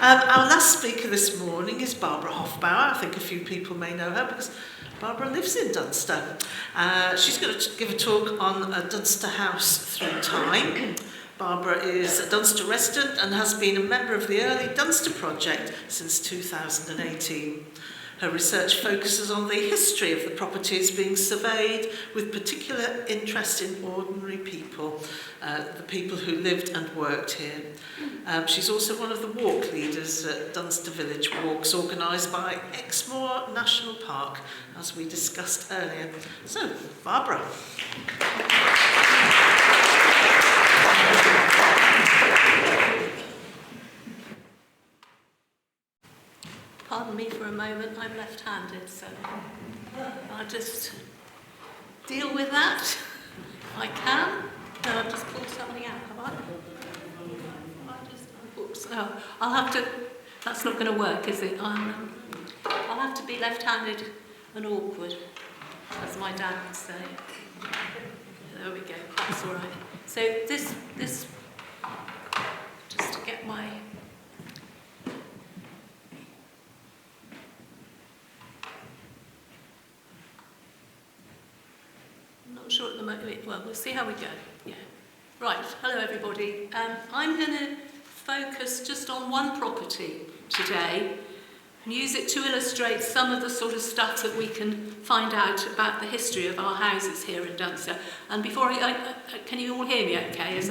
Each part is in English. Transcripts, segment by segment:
Our last speaker this morning is Barbara Hoffbauer. I think a few people may know her because Barbara lives in Dunster. She's going to give a talk on Dunster House through time. Barbara is a Dunster resident and has been a member of the early Dunster project since 2018. Her research focuses on the history of the properties being surveyed with particular interest in ordinary people, the people who lived and worked here. She's also one of the walk leaders at Dunster Village Walks organised by Exmoor National Park, as we discussed earlier. So, Barbara. Pardon me for a moment, I'm left-handed, so I'll just deal with that if I can. No, I've just pulled something out, have I? Oops, no, I'll have to, that's not going to work, is it? I'll have to be left-handed and awkward, as my dad would say. There we go, that's all right. So this, just to get my... Not sure at the moment, well, we'll see how we go. Yeah. Right, hello everybody. I'm going to focus just on one property today and use it to illustrate some of the sort of stuff that we can find out about the history of our houses here in Dunster. And before can you all hear me okay? Is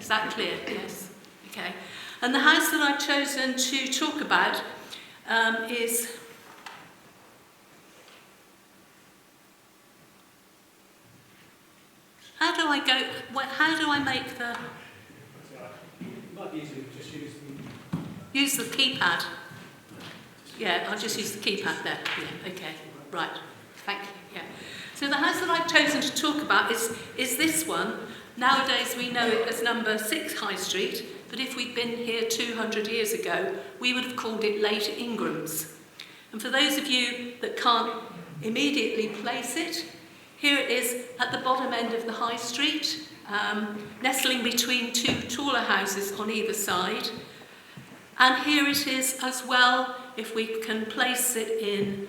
that clear? Yes. Okay. And the house that I've chosen to talk about is... How do I make the... It might be easier to just use the keypad. Yeah, I'll just use the keypad there. Yeah, okay, right. Thank you. Yeah. So the house that I've chosen to talk about is this one. Nowadays we know it as number 6 High Street, but if we'd been here 200 years ago, we would have called it Late Ingram's. And for those of you that can't immediately place it, here it is at the bottom end of the High Street, nestling between 2 taller houses on either side. And here it is as well, if we can place it in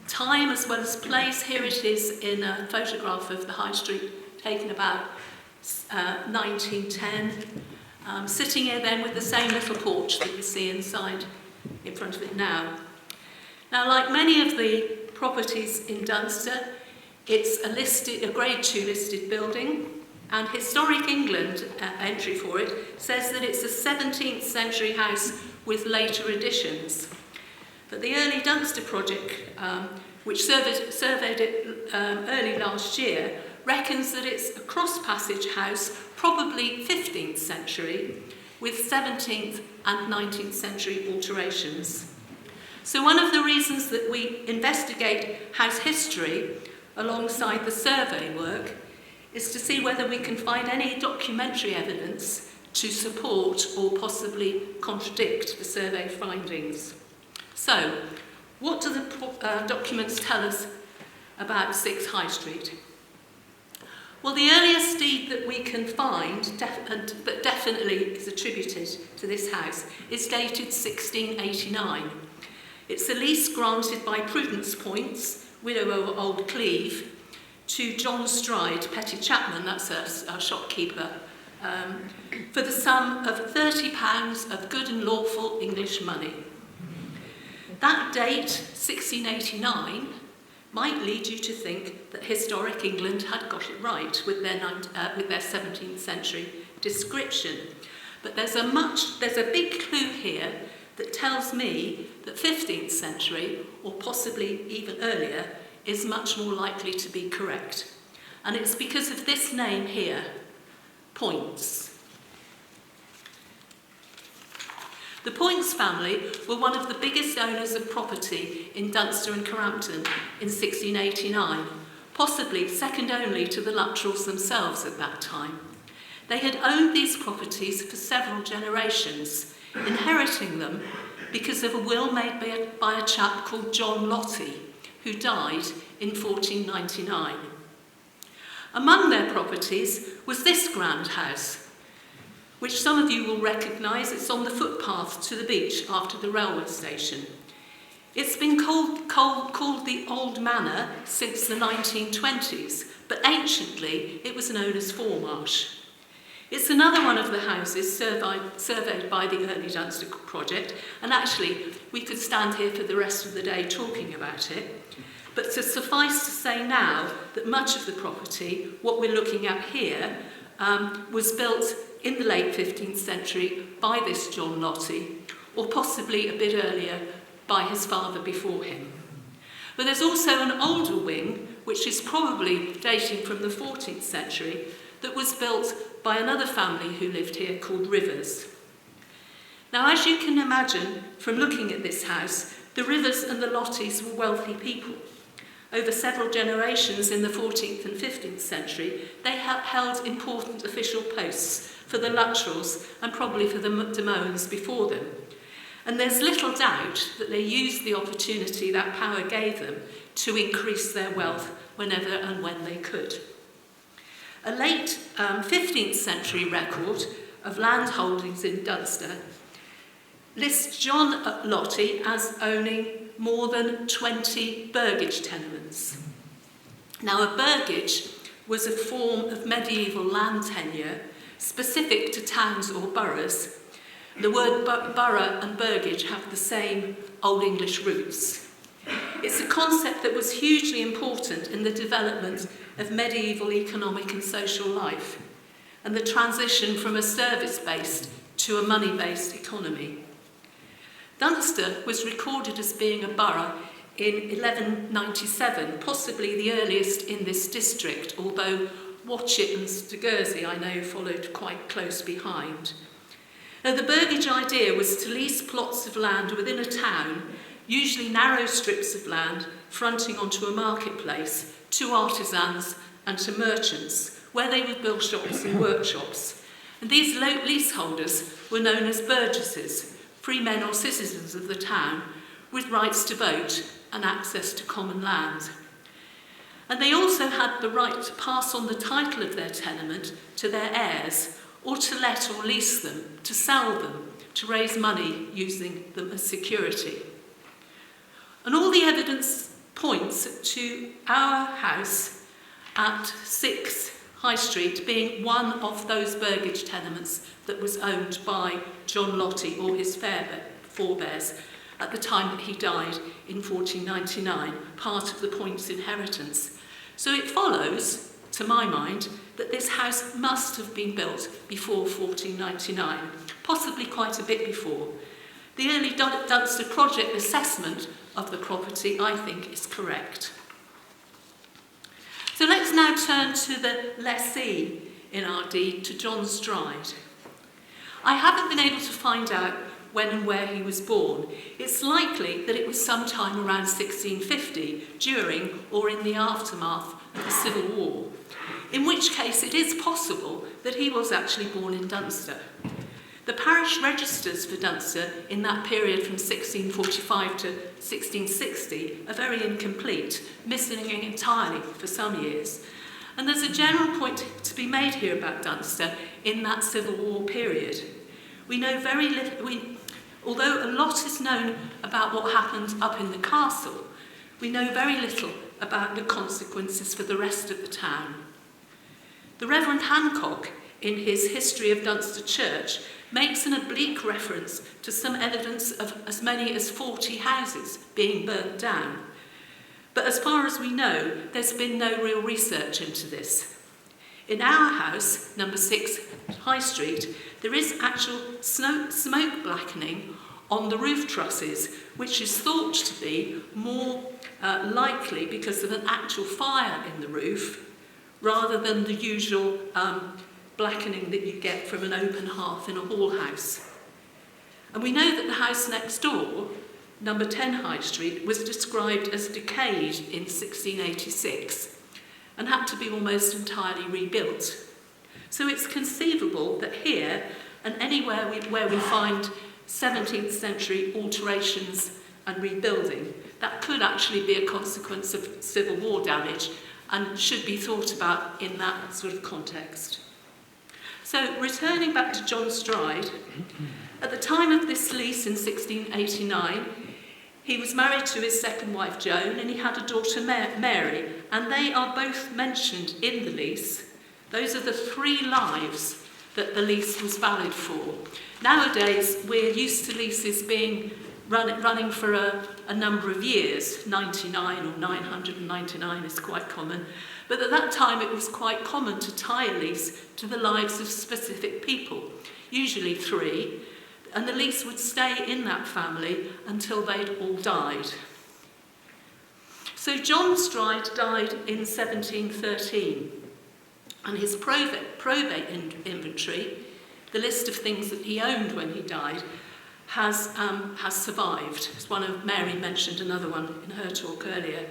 time as well as place. Here it is in a photograph of the High Street taken about 1910, sitting here then with the same little porch that you see inside in front of it now. Now, like many of the properties in Dunster, it's a Grade 2 listed building, and Historic England entry for it says that it's a 17th century house with later additions. But the early Dunster project, which surveyed it early last year, reckons that it's a cross-passage house, probably 15th century, with 17th and 19th century alterations. So one of the reasons that we investigate house history alongside the survey work is to see whether we can find any documentary evidence to support or possibly contradict the survey findings. So, what do the documents tell us about 6 High Street? Well, the earliest deed that we can find, but definitely is attributed to this house, is dated 1689. It's a lease granted by Prudence Points, widow of Old Cleve, to John Stride, petty chapman, that's a shopkeeper, for the sum of £30 of good and lawful English money. That date, 1689, might lead you to think that Historic England had got it right with their 17th century description. But there's a big clue here that tells me that 15th century, or possibly even earlier, is much more likely to be correct. And it's because of this name here, Points. The Points family were one of the biggest owners of property in Dunster and Crampton in 1689, possibly second only to the Luttrells themselves at that time. They had owned these properties for several generations, inheriting them because of a will made by a chap called John Lottie, who died in 1499. Among their properties was this grand house, which some of you will recognise. It's on the footpath to the beach after the railway station. It's been called the Old Manor since the 1920s, but anciently it was known as Foremarsh. It's another one of the houses surveyed by the Early Dunster project, and actually we could stand here for the rest of the day talking about it. But to suffice to say now that much of the property, what we're looking at here, was built in the late 15th century by this John Lottie, or possibly a bit earlier by his father before him. But there's also an older wing, which is probably dating from the 14th century, that was built by another family who lived here called Rivers. Now, as you can imagine from looking at this house, the Rivers and the Lotties were wealthy people. Over several generations in the 14th and 15th century, they held important official posts for the Luttrells and probably for the Demones before them. And there's little doubt that they used the opportunity that power gave them to increase their wealth whenever and when they could. A late 15th century record of land holdings in Dunster lists John Lottie as owning more than 20 burgage tenements. Now, a burgage was a form of medieval land tenure specific to towns or boroughs. The word borough and burgage have the same Old English roots. It's a concept that was hugely important in the development of medieval economic and social life and the transition from a service-based to a money-based economy. Dunster was recorded as being a borough in 1197, possibly the earliest in this district, although Watchet and Stegursey, I know, followed quite close behind. Now, the burgage idea was to lease plots of land within a town, usually narrow strips of land fronting onto a marketplace, to artisans and to merchants, where they would build shops and workshops. And these leaseholders were known as burgesses, free men or citizens of the town, with rights to vote and access to common land. And they also had the right to pass on the title of their tenement to their heirs, or to let or lease them, to sell them, to raise money using them as security. And all the evidence points to our house at 6 High Street being one of those burgage tenements that was owned by John Lottie or his forebears at the time that he died in 1499, part of the Points inheritance. So it follows, to my mind, that this house must have been built before 1499, possibly quite a bit before. The early Dunster project assessment of the property, I think, is correct. So let's now turn to the lessee in our deed, to John Stride. I haven't been able to find out when and where he was born. It's likely that it was sometime around 1650, during or in the aftermath of the Civil War, in which case it is possible that he was actually born in Dunster. The parish registers for Dunster in that period from 1645 to 1660 are very incomplete, missing entirely for some years. And there's a general point to be made here about Dunster in that Civil War period. We know very little, although a lot is known about what happened up in the castle, we know very little about the consequences for the rest of the town. The Reverend Hancock, in his History of Dunster Church, makes an oblique reference to some evidence of as many as 40 houses being burnt down. But as far as we know, there's been no real research into this. In our house, number 6 High Street, there is actual smoke blackening on the roof trusses, which is thought to be more likely because of an actual fire in the roof, rather than the usual blackening that you get from an open hearth in a hall house. And we know that the house next door, number 10 High Street, was described as decayed in 1686 and had to be almost entirely rebuilt. So it's conceivable that here and anywhere where we find 17th century alterations and rebuilding, that could actually be a consequence of Civil War damage and should be thought about in that sort of context. So, returning back to John Stride, at the time of this lease in 1689, he was married to his second wife, Joan, and he had a daughter, Mary, and they are both mentioned in the lease. Those are the 3 lives that the lease was valid for. Nowadays, we're used to leases being running for a number of years. 99 or 999 is quite common. But at that time, it was quite common to tie a lease to the lives of specific people, usually 3, and the lease would stay in that family until they'd all died. So John Stride died in 1713, and his probate inventory, the list of things that he owned when he died, has survived. As Mary mentioned another one in her talk earlier.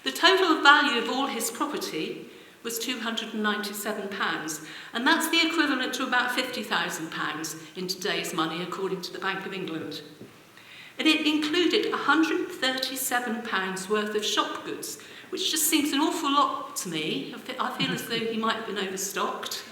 The total value of all his property was £297, and that's the equivalent to about £50,000 in today's money, according to the Bank of England. And it included £137 worth of shop goods, which just seems an awful lot to me. I feel as though he might have been overstocked.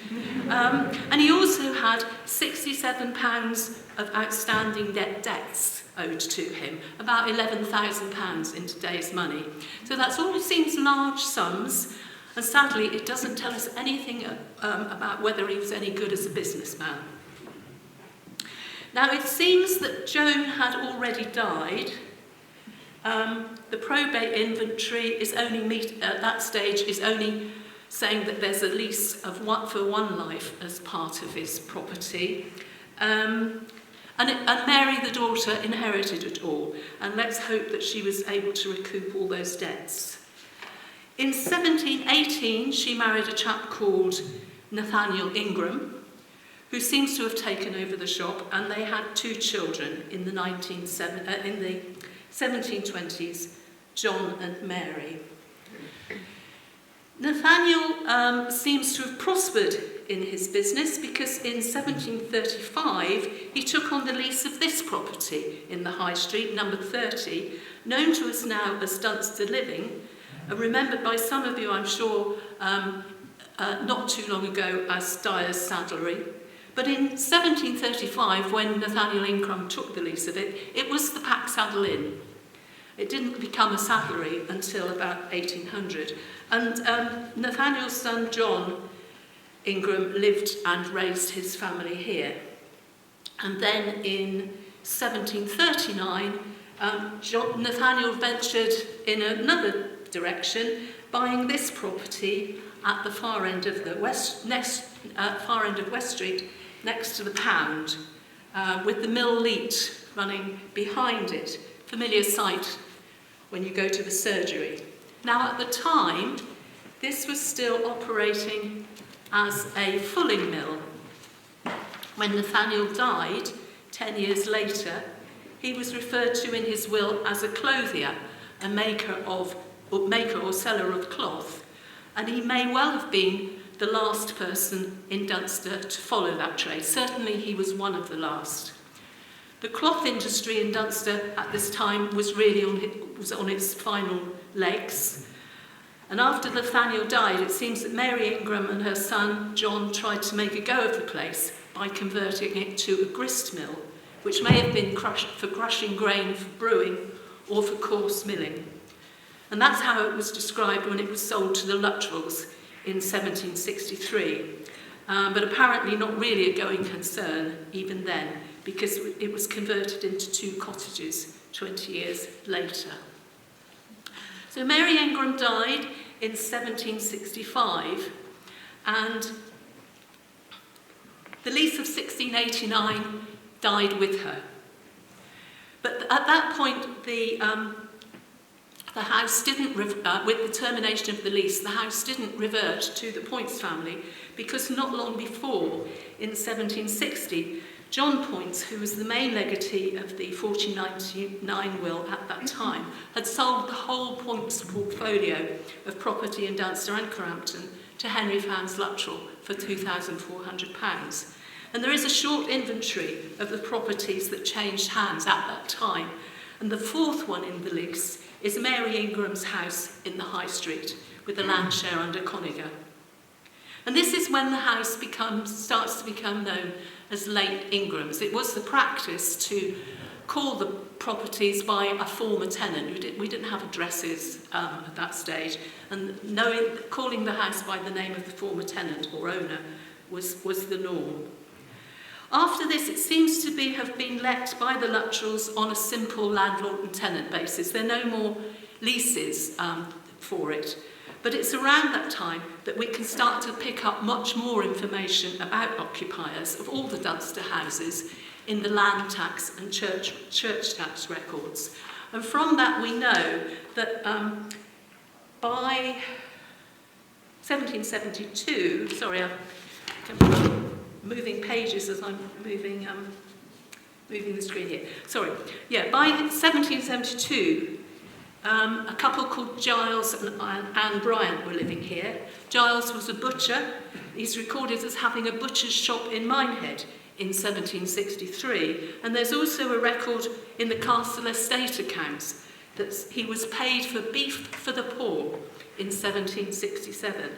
And he also had £67 of outstanding debts owed to him, about £11,000 in today's money. So that's all seems large sums, and sadly it doesn't tell us anything about whether he was any good as a businessman. Now it seems that Joan had already died. The probate inventory is only at that stage is only saying that there's a lease for one life as part of his property. And Mary, the daughter, inherited it all, and let's hope that she was able to recoup all those debts. In 1718, she married a chap called Nathaniel Ingram, who seems to have taken over the shop, and they had 2 children in the 1720s, John and Mary. Nathaniel seems to have prospered in his business because in 1735 he took on the lease of this property in the High Street, number 30, known to us now as Dunster Living, remembered by some of you, I'm sure, not too long ago as Dyer's Saddlery. But in 1735, when Nathaniel Ingram took the lease of it, it was the Pack Saddle Inn. It didn't become a saddlery until about 1800. And Nathaniel's son, John Ingram, lived and raised his family here. And then in 1739, Nathaniel ventured in another direction, buying this property at the far end of West Street, next to the Pound, with the Mill Leat running behind it. Familiar sight when you go to the surgery. Now at the time, this was still operating as a fulling mill. When Nathaniel died, 10 years later, he was referred to in his will as a clothier, a maker or seller of cloth, and he may well have been the last person in Dunster to follow that trade. Certainly he was one of the last. The cloth industry in Dunster at this time was really on its final legs. And after Nathaniel died, it seems that Mary Ingram and her son John tried to make a go of the place by converting it to a grist mill, which may have been for crushing grain for brewing or for coarse milling. And that's how it was described when it was sold to the Luttrells in 1763. But apparently not really a going concern even then, because it was converted into 2 cottages 20 years later. So Mary Ingram died in 1765, and the lease of 1689 died with her. But at that point, the house didn't, with the termination of the lease, the house didn't revert to the Poyntz family, because not long before, in 1760, John Poyntz, who was the main legatee of the 1499 will at that time, had sold the whole Poyntz portfolio of property in Dunster and Crampton to Henry Fownes Luttrell for £2,400. And there is a short inventory of the properties that changed hands at that time. And the 4th one in the lease is Mary Ingram's house in the High Street, with the land share under Coniger. And this is when the house starts to become known as Late Ingram's. It was the practice to call the properties by a former tenant. We didn't have addresses at that stage, and calling the house by the name of the former tenant or owner was the norm. After this, it seems to have been let by the Luttrells on a simple landlord and tenant basis. There are no more leases for it. But it's around that time that we can start to pick up much more information about occupiers of all the Dunster houses in the land tax and church tax records. And from that we know that by 1772, sorry, I'm moving pages as I'm moving the screen here. Sorry, yeah, by 1772, a couple called Giles and Anne Bryant were living here. Giles was a butcher. He's recorded as having a butcher's shop in Minehead in 1763. And there's also a record in the Castle Estate accounts that he was paid for beef for the poor in 1767.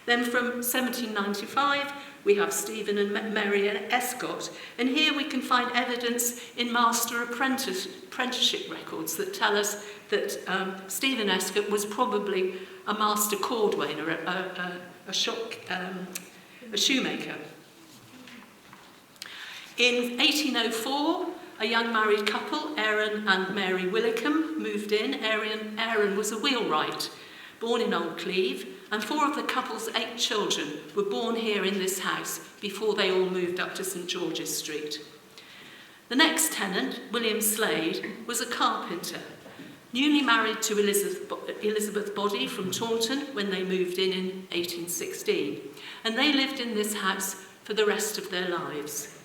Then from 1795, we have Stephen and Mary Escott, and here we can find evidence in master apprenticeship records that tell us that Stephen Escott was probably a master cordwainer, a shoemaker. In 1804, a young married couple, Aaron and Mary Willicombe, moved in. Aaron was a wheelwright, born in Old Cleve, and 4 of the couple's 8 children were born here in this house before they all moved up to St George's Street. The next tenant, William Slade, was a carpenter, newly married to Elizabeth Body from Taunton when they moved in 1816, and they lived in this house for the rest of their lives.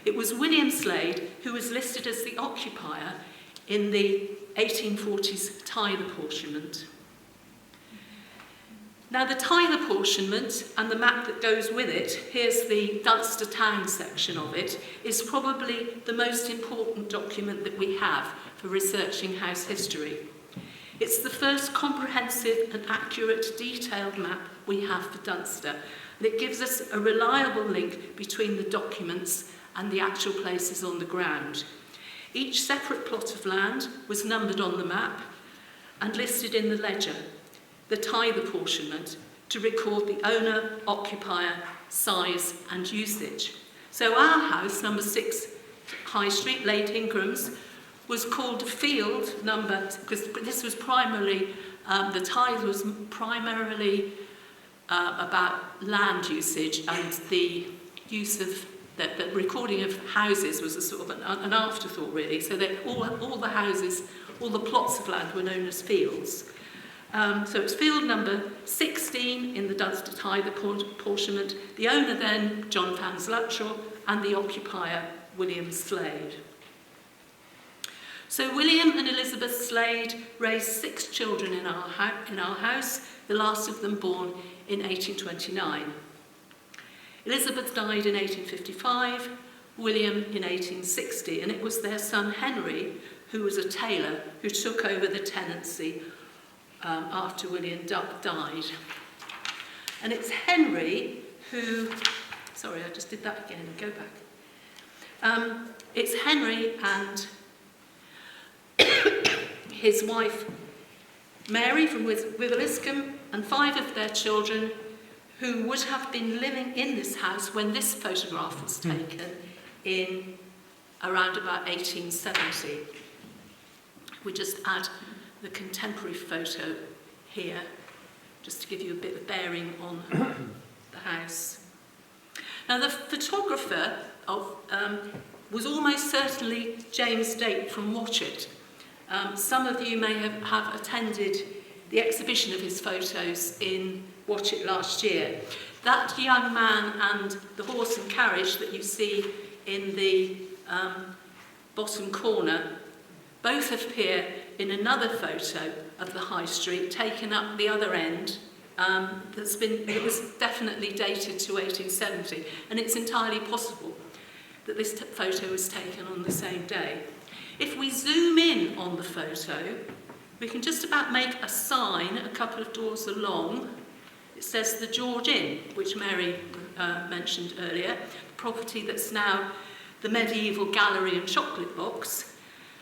It was William Slade who was listed as the occupier in the 1840s tithe apportionment. Now, the tithe apportionment and the map that goes with it, here's the Dunster town section of it, is probably the most important document that we have for researching house history. It's the first comprehensive and accurate detailed map we have for Dunster, and it gives us a reliable link between the documents and the actual places on the ground. Each separate plot of land was numbered on the map and listed in the ledger, the tithe apportionment, to record the owner, occupier, size and usage. So our house, number 6 High Street, Late Ingram's, was called field number, because this was primarily, the tithe was primarily about land usage, and the use of, the recording of houses was a sort of an afterthought really, so that all the houses, all the plots of land were known as fields. So it's field number 16 in the Dunster tithe apportionment, the owner then, John Fans Luttrell, and the occupier, William Slade. So William and Elizabeth Slade raised 6 children in our house, the last of them born in 1829. Elizabeth died in 1855, William in 1860, and it was their son Henry, who was a tailor, who took over the tenancy after William died. And it's Henry who, sorry, I just did that again, go back. It's Henry and his wife Mary from Witheliscombe and 5 of their children who would have been living in this house when this photograph was taken in around about 1870. We just add the contemporary photo here, just to give you a bit of bearing on the house. Now, the photographer was almost certainly James Date from Watchet. Some of you may have attended the exhibition of his photos in Watchet last year. That young man and the horse and carriage that you see in the bottom corner both appear in another photo of the High Street taken up the other end. It was definitely dated to 1870, and it's entirely possible that this photo was taken on the same day. If we zoom in on the photo, we can just about make a sign a couple of doors along. it says the George Inn, which Mary mentioned earlier, property that's now the medieval gallery and chocolate box,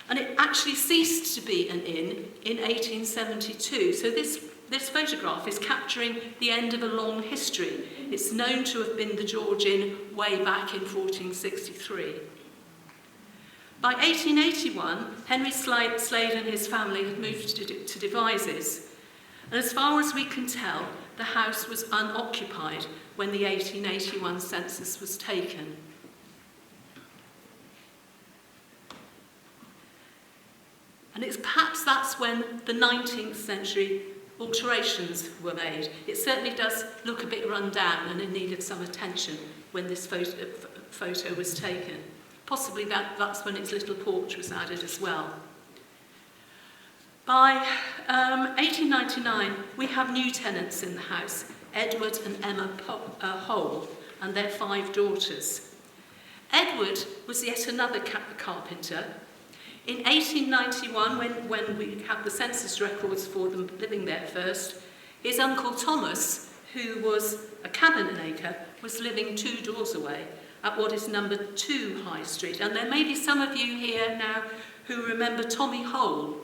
and it actually ceased to be an inn in 1872. So this photograph is capturing the end of a long history. It's known to have been the George Inn way back in 1463. By 1881, Henry Slade and his family had moved to Devizes, and as far as we can tell, the house was unoccupied when the 1881 census was taken. And it's perhaps that's when the 19th century alterations were made. It certainly does look a bit run down and it needed some attention when this photo was taken. Possibly that's when its little porch was added as well. By 1899, we have new tenants in the house, Edward and Emma Hole, and their 5 daughters. Edward was yet another carpenter. In 1891, when we have the census records for them living there first, his uncle Thomas, who was a cabinet maker, was living 2 doors away at what is number 2 High Street. And there may be some of you here now who remember Tommy Hole,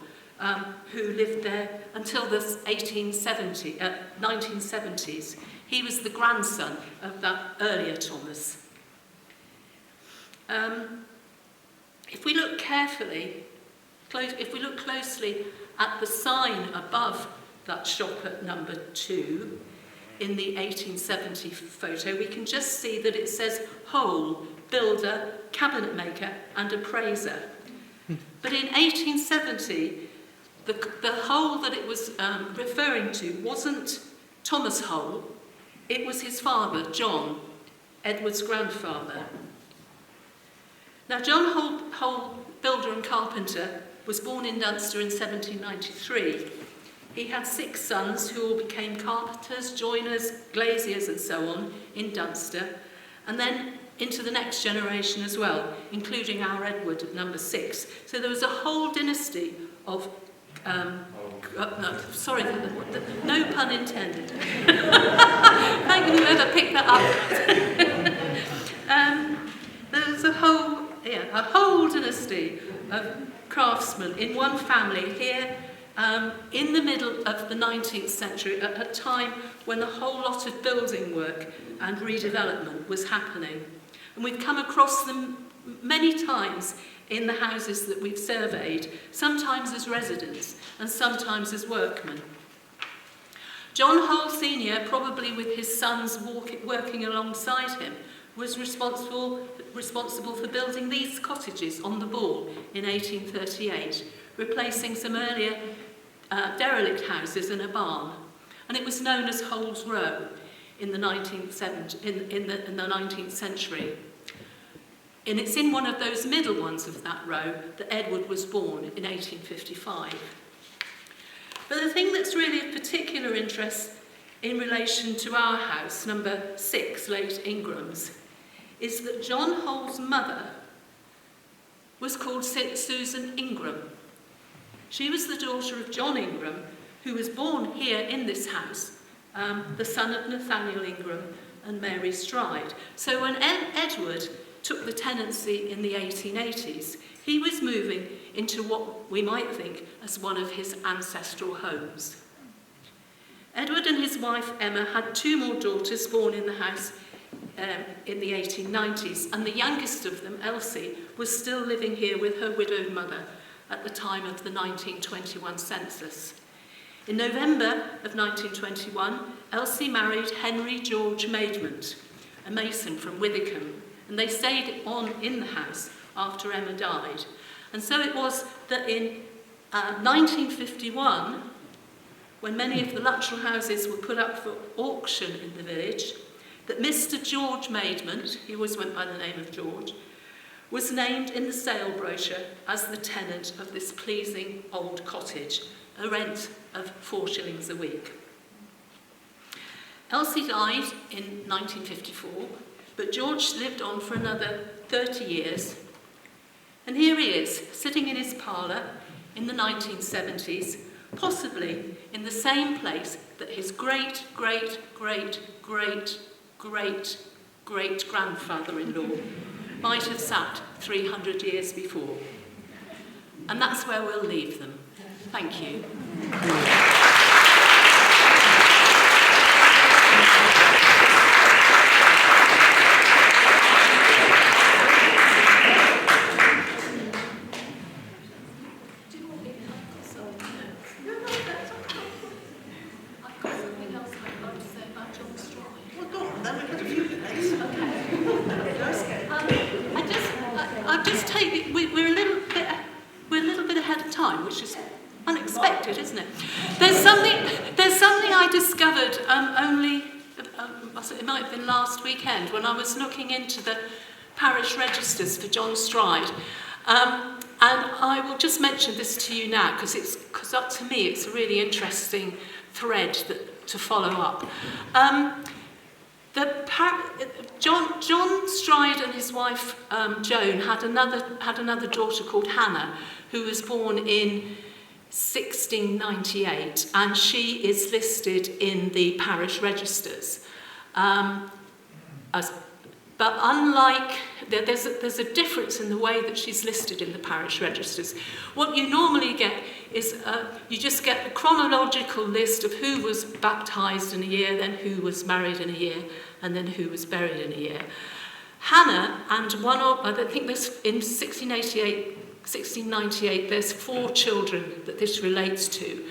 who lived there until the 1970s. He was the grandson of that earlier Thomas. If we look carefully, if we look closely at the sign above that shop at number 2 in the 1870 photo, we can just see that it says Hole, builder, cabinet maker and appraiser. But in 1870, the Hole that it was referring to wasn't Thomas Hole, it was his father, John, Edward's grandfather. Now, John Hole, builder and carpenter, was born in Dunster in 1793. He had 6 sons who all became carpenters, joiners, glaziers and so on in Dunster, and then into the next generation as well, including our Edward at number 6. So there was a whole dynasty of, no pun intended. Thank you whoever picked that up. There was a whole dynasty of craftsmen in one family here in the middle of the 19th century, at a time when a whole lot of building work and redevelopment was happening. And we've come across them many times in the houses that we've surveyed, sometimes as residents and sometimes as workmen. John Hole Sr., probably with his sons working alongside him, was responsible for building these cottages on the Ball in 1838, replacing some earlier derelict houses and a barn. And it was known as Hole's Row in the 19th century. And it's in one of those middle ones of that row that Edward was born in 1855. But the thing that's really of particular interest in relation to our house, number 6, Late Ingram's, is that John Hole's mother was called Susan Ingram. She was the daughter of John Ingram, who was born here in this house, the son of Nathaniel Ingram and Mary Stride. So when Edward took the tenancy in the 1880s, he was moving into what we might think as one of his ancestral homes. Edward and his wife Emma had 2 more daughters born in the house in the 1890s, and the youngest of them, Elsie, was still living here with her widowed mother at the time of the 1921 census. In November of 1921, Elsie married Henry George Maidment, a mason from Withycombe, and they stayed on in the house after Emma died. And so it was that in 1951, when many of the lateral houses were put up for auction in the village, that Mr. George Maidment, he always went by the name of George, was named in the sale brochure as the tenant of this pleasing old cottage, a rent of 4 shillings a week. Elsie died in 1954, but George lived on for another 30 years. And here he is, sitting in his parlour in the 1970s, possibly in the same place that his great-great-great-great-great-grandfather-in-law might have sat 300 years before. And that's where we'll leave them. Thank you. We're a little bit ahead of time, which is unexpected, isn't it? There's something I discovered it might have been last weekend when I was looking into the parish registers for John Stride. And I will just mention this to you now because to me it's a really interesting thread to follow up. John Stride and his wife Joan had another daughter called Hannah, who was born in 1698, and she is listed in the parish registers. But unlike, there's a difference in the way that she's listed in the parish registers. What you normally get is you just get a chronological list of who was baptised in a year, then who was married in a year, and then who was buried in a year. Hannah and I think this in 1698, there's 4 children that this relates to,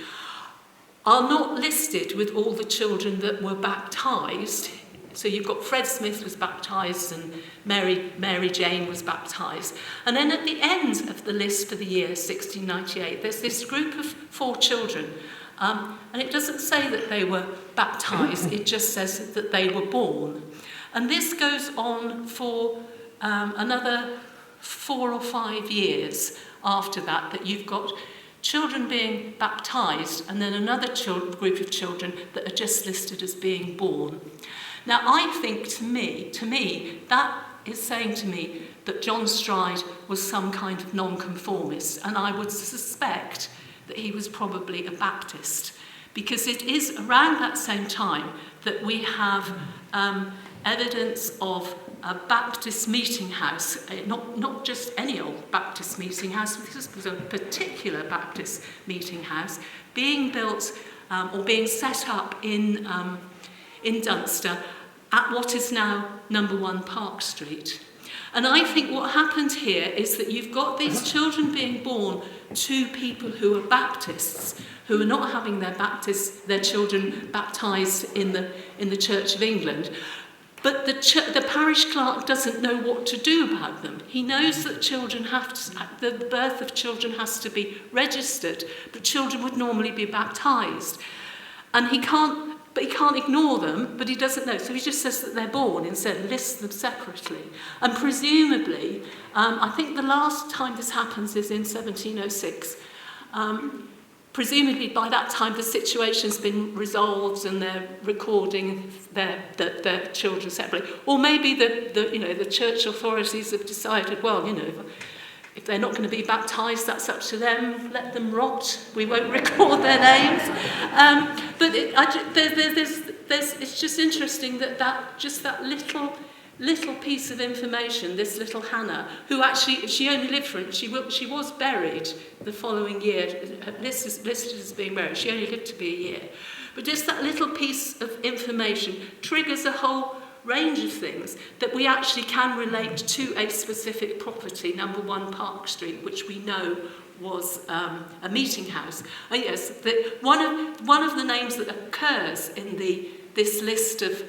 are not listed with all the children that were baptised. So you've got Fred Smith was baptised and Mary Jane was baptised. And then at the end of the list for the year 1698, there's this group of 4 children. And it doesn't say that they were baptised, it just says that they were born. And this goes on for another 4 or 5 years after that you've got children being baptised and then another group of children that are just listed as being born. Now, I think to me, that is saying to me that John Stride was some kind of nonconformist, and I would suspect that he was probably a Baptist, because it is around that same time that we have evidence of a Baptist meeting house, not just any old Baptist meeting house, this was a particular Baptist meeting house being built or being set up in Dunster at what is now number 1 Park Street. And I think what happened here is that you've got these children being born to people who are Baptists, who are not having their children baptised in the Church of England. But the parish clerk doesn't know what to do about them. He knows that the birth of children has to be registered, but children would normally be baptised. And he can't ignore them, but he doesn't know. So he just says that they're born instead, lists them separately. And presumably, I think the last time this happens is in 1706. Presumably by that time the situation's been resolved and they're recording their children separately. Or maybe the church authorities have decided, well, if they're not going to be baptised, that's up to them. Let them rot. We won't record their names. But it's just interesting that little piece of information, this little Hannah, who actually, she only lived for it. She was buried the following year, listed as being buried. She only lived to be a year. But just that little piece of information triggers a whole range of things that we actually can relate to a specific property, number 1 Park Street, which we know was a meeting house. And yes, one of the names that occurs in this list of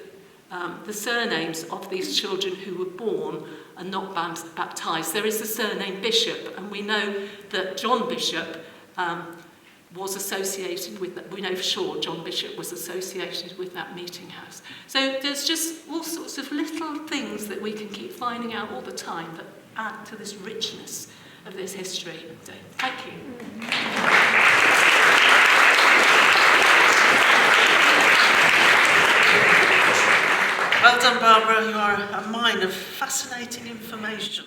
the surnames of these children who were born and not baptised, there is the surname Bishop, and we know that John Bishop was associated with that. We know for sure John Bishop was associated with that meeting house. So there's just all sorts of little things that we can keep finding out all the time that add to this richness of this history. So thank you. Well done, Barbara. You are a mine of fascinating information.